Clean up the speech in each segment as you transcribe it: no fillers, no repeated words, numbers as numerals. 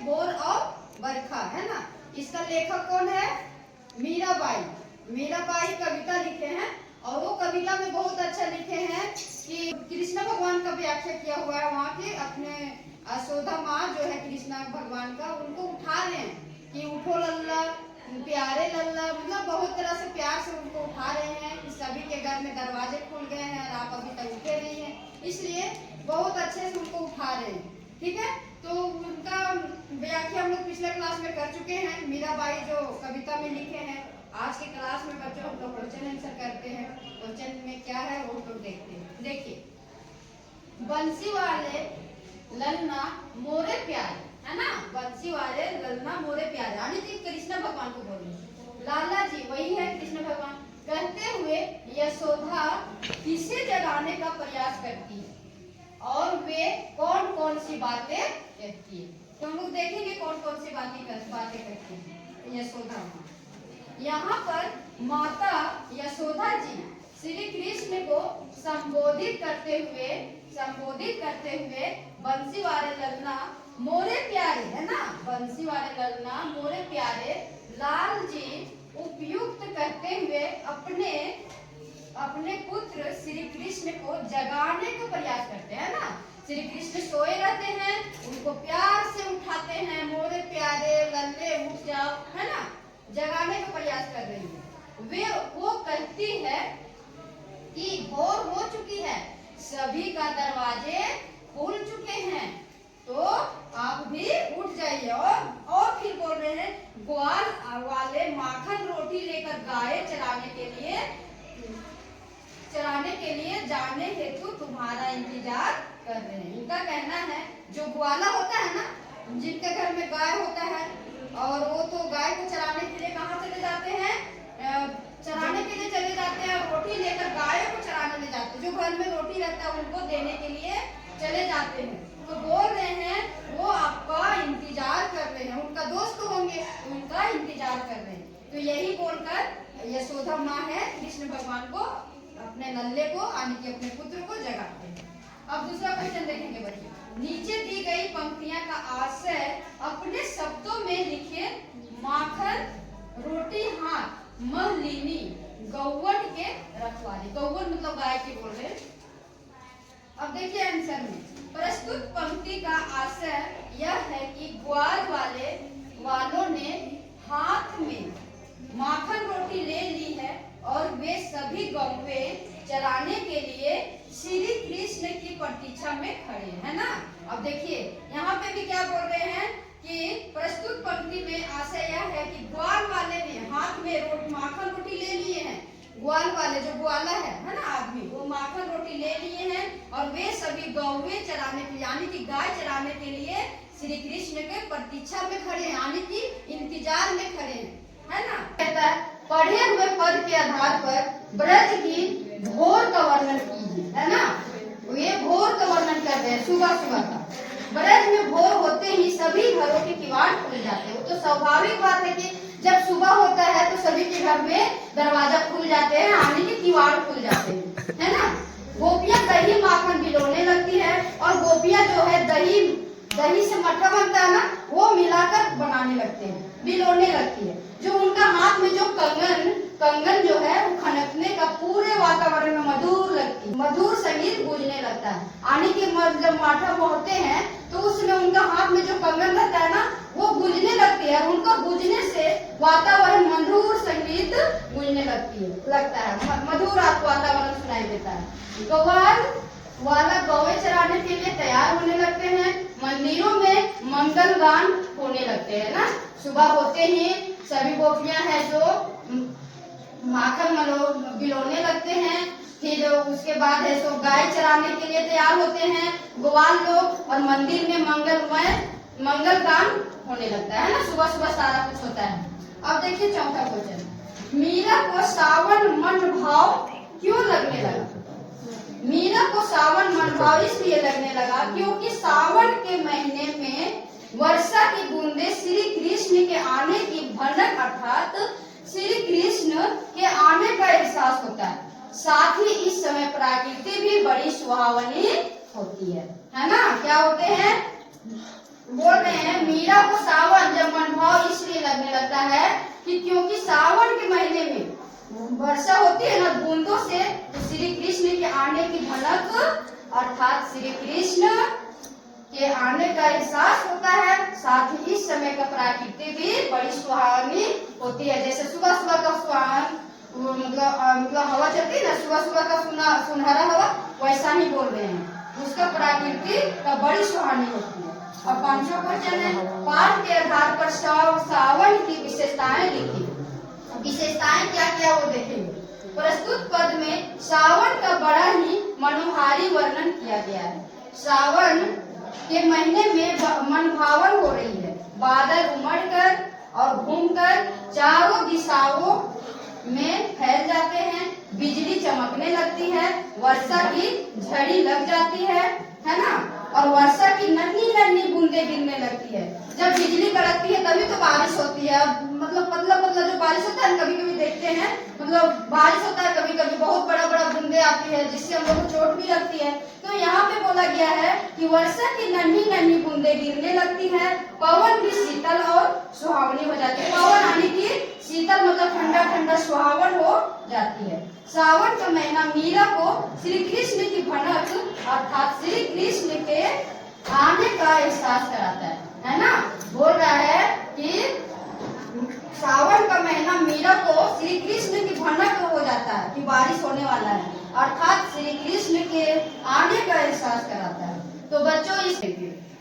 भोर और बरखा, है ना। इसका लेखक कौन है? मीराबाई। मीराबाई कविता लिखे हैं और वो कविता में बहुत अच्छा लिखे हैं कि कृष्ण भगवान का व्याख्या किया हुआ है। वहाँ के अपने यशोदा माँ जो है कृष्ण भगवान का, उनको उठा रहे हैं कि उठो लल्ला, प्यारे लल्ला, मतलब बहुत तरह से प्यार से उनको उठा रहे हैं कि सभी के घर में दरवाजे खुल गए हैं और आप अभी तक उठे नहीं हैं, इसलिए बहुत अच्छे से उनको उठा रहे हैं। ठीक है, तो उनका व्याख्या हम लोग पिछले क्लास में कर चुके हैं। मीराबाई जो कविता में लिखे हैं, आज के क्लास में बच्चों हम लोग क्वेश्चन आंसर करते हैं। क्वेश्चन में क्या है वो लोग देखते हैं। देखिए, बंसी वाले ललना मोरे प्यारे, है ना। बंसी वाले ललना मोरे प्यारे, यानी कि कृष्ण भगवान को बोल रहे। लाला जी वही है कृष्ण भगवान, कहते हुए यशोदा किसे जगाने का प्रयास करती है और वे कौन कौन सी बातें कहती है। तो हम लोग देखेंगे कौन कौन सी बातें करती है यशोदा। यहाँ पर माता यशोदा जी श्री कृष्ण को संबोधित करते हुए बंसी वाले ललना मोरे प्यारे, है ना, बंसी वाले ललना मोरे प्यारे लाल जी उपयुक्त कहते हुए अपने पुत्र श्री कृष्ण को जगाने का प्रयास करते हैं ना। श्री कृष्ण सोए रहते हैं, उनको प्यार से उठाते हैं, मोरे प्यारे लल्ले उठ जाओ, है ना, जगाने का प्रयास कर रही है। वो कहती है कि भोर हो चुकी है, सभी का दरवाजे खुल चुके हैं, तो आप भी उठ जाइए। और फिर बोल रहे हैं, ग्वाल वाले माखन रोटी लेकर गाय चराने के लिए जाने हेतु तुम्हारा इंतजार कर रहे हैं। इनका कहना है जो ग्वाला होता है ना, जिनके घर में गाय होता है, और वो तो गाय को चराने के लिए कहाँ चले जाते हैं? चराने के लिए चले जाते हैं, रोटी लेकर गाय को चराने ले जाते हैं। जो घर में रोटी रहता है उनको देने के लिए चले जाते हैं। तो बोल रहे हैं वो आपका इंतजार कर रहे हैं, उनका दोस्त होंगे, उनका इंतजार कर रहे हैं। तो यही बोलकर यशोदा माँ है कृष्ण भगवान को, अपने लल्ले को यानी कि अपने पुत्र को जगाते हैं। अब दूसरा क्वेश्चन देखेंगे बच्चे। नीचे दी गई पंक्तियां का आशय अपने शब्दों में लिखे। माखन रोटी हाथ महलीनी गौवन के रखवाली, गौवन मतलब गाय की बोल रहे। अब देखिए आंसर में, प्रस्तुत पंक्ति का आशय यह है कि ग्वाल वालों ने हाथ में माखन रोटी ले ली है और वे सभी गौवे चराने के लिए श्री कृष्ण की प्रतीक्षा में खड़े हैं ना। अब देखिए यहाँ पे भी क्या बोल रहे हैं कि प्रस्तुत पंक्ति में आशय यह है कि ग्वाल वाले ने हाथ में माखन रोटी ले लिए हैं। ग्वाल वाले जो ग्वाला है ना आदमी, वो माखन रोटी ले लिए हैं और वे सभी गौवे चराने के लिए यानी कि गाय चराने के लिए श्री कृष्ण के प्रतीक्षा में खड़े हैं, यानी कि इंतजार में खड़े हैं, है ना। कहता है पढ़े हुए पद के आधार पर ब्रज की भोर का वर्णन कीजिए, है ना। ये भोर का वर्णन कर रहे हैं, सुबह सुबह का। ब्रज में भोर होते ही सभी घरों के किवाड़ खुल जाते हैं। वो तो स्वाभाविक बात है कि जब सुबह होता है तो सभी के घर में दरवाजा खुल जाते हैं, आने के किवाड़ खुल जाते हैं, है ना। गोपियां दही माखन बिलोने लगती है और गोपियां जो है दही से मट्ठा बनता है ना, वो मिलाकर बनाने लगते हैं, बिलोने लगती है। जो उनका हाथ में जो कंगन जो है वो खनकने का पूरे वातावरण में मधुर लगती है, मधुर संगीत गूंजने लगता है। यानी कि जब माठा बोलते हैं तो उसमें उनका हाथ में जो कंगन रहता है ना, वो गूंजने लगती है और उनका गूंजने से वातावरण मधुर संगीत गूंजने लगता है, मधुर वातावरण सुनाई देता है। ग्वाल वाला गौवे चराने के लिए तैयार होने लगते हैं, मंदिरों में मंगल गान होने लगते हैं ना। सुबह होते ही सभी गोपियां हैं जो माखन बिलोने लगते हैं, फिर उसके बाद है सो गाय चराने के लिए तैयार होते हैं ग्वाल लोग, और मंदिर में मंगल गान होने लगता है ना। सुबह सुबह सारा कुछ होता है। अब देखिए चौथा क्वेश्चन, मीरा को सावन मन भाव क्यों लगने लगा? मीरा को सावन मन भाव इसलिए लगने लगा क्योंकि सावन के महीने में वर्षा की बूंदे श्री कृष्ण के आने की भनक अर्थात श्री कृष्ण के आने का एहसास होता है। साथ ही इस समय प्रकृति भी बड़ी सुहावनी होती है ना। क्या होते हैं? बोल पढ़ते हैं मीरा को सावन जब मनभाव इसलिए लगने लगता है कि क्योंकि सावन के महीने में वर्षा होती है ना बूंदों से, तो श्री कृष्ण के आने की भनक अर्थात श्री कृष्ण के आने का एहसास होता है। साथ ही इस समय का प्रकृति भी बड़ी सुहावनी होती है। जैसे सुबह सुबह का सुहावन मतलब हवा चलती है ना, सुबह सुबह का सुनहरा हवा, वैसा ही बोल रहे हैं। उसका प्रकृति का बड़ी सुहावनी होती है। और पांचवा क्वेश्चन है, पाठ के आधार पर सावन की विशेषताएं लिखी। विशेषताएं क्या क्या वो देखेंगे। प्रस्तुत पद में सावन का बड़ा ही मनोहारी वर्णन किया गया है। सावन के महीने में मनभावन हो रही है। बादल उमड़कर और घूमकर चारों दिशाओं में फैल जाते हैं। बिजली चमकने लगती है, वर्षा की झड़ी लग जाती है ना, और वर्षा की नन्ही नन्ही बूंदें गिरने लगती है। जब बिजली कड़कती है तभी तो बारिश होती है। मतलब पतला पतला जो बारिश होता है कभी कभी देखते हैं, मतलब बारिश होता है कभी कभी बहुत बड़ा बड़ा बूंदे आती है जिससे हम लोग को चोट भी लगती है। तो यहाँ पे बोला गया है कि वर्षा की नन्ही नन्ही बूंदें गिरने लगती है, पवन भी शीतल और सुहावनी हो जाती है। पवन आने की शीतल मतलब ठंडा ठंडा सुहावन हो जाती है। सावन का महीना मीरा को श्री कृष्ण की भनक अर्थात श्री कृष्ण के आने का एहसास कराता है ना। बोल रहा है कि सावन का महीना मीरा को श्री कृष्ण की भनक हो जाता है कि बारिश होने वाला है, अर्थात श्री कृष्ण के आने का एहसास कराता है। तो बच्चों इस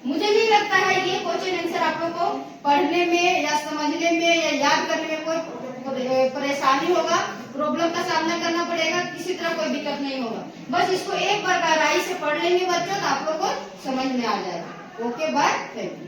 मुझे नहीं लगता है ये क्वेश्चन आंसर आप लोग को पढ़ने में या समझने में या याद करने में कोई परेशानी होगा, प्रॉब्लम का सामना करना पड़ेगा, किसी तरह कोई दिक्कत नहीं होगा। बस इसको एक बार गहराई से पढ़ लेंगे बच्चों तो आप लोग को समझ में आ जाएगा। Okay bye, thank you.